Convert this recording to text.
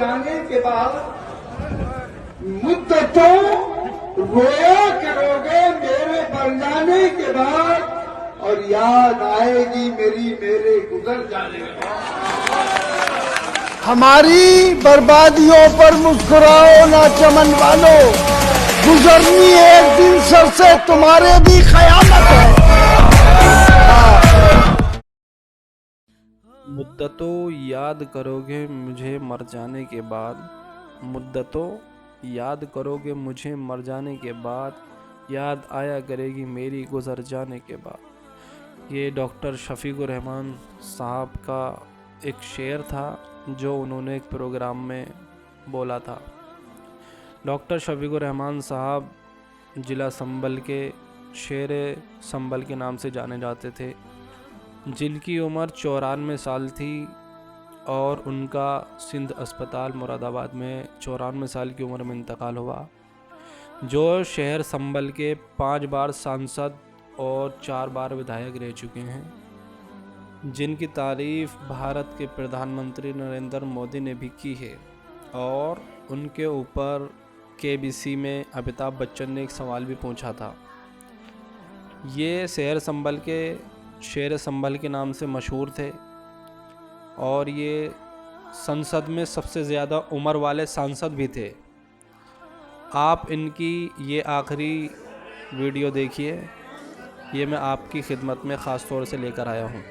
जाने के बाद मुद्दतों रोया करोगे मेरे मर जाने के बाद, और याद आएगी मेरे गुजर जाने के बाद। हमारी बर्बादियों पर मुस्कुराओ ना चमन वालों, गुजरनी एक दिन सर से तुम्हारे भी क़यामत है। मुद्दतों याद करोगे मुझे मर जाने के बाद, मुद्दतों याद करोगे मुझे मर जाने के बाद, याद आया करेगी मेरी गुजर जाने के बाद। ये डॉक्टर शफीकुर रहमान साहब का एक शेर था जो उन्होंने एक प्रोग्राम में बोला था। डॉक्टर शफीकुर रहमान साहब ज़िला संभल के शेर संभल के नाम से जाने जाते थे, जिनकी उम्र 94 साल थी और उनका सिंध अस्पताल मुरादाबाद में 94 साल की उम्र में इंतकाल हुआ। जो शहर संभल के 5 बार सांसद और 4 बार विधायक रह चुके हैं, जिनकी तारीफ़ भारत के प्रधानमंत्री नरेंद्र मोदी ने भी की है। और उनके ऊपर केबीसी में अमिताभ बच्चन ने एक सवाल भी पूछा था। ये शेर संभल के नाम से मशहूर थे और ये संसद में सबसे ज़्यादा उम्र वाले सांसद भी थे। आप इनकी ये आखिरी वीडियो देखिए, ये मैं आपकी खिदमत में ख़ास तौर से लेकर आया हूँ।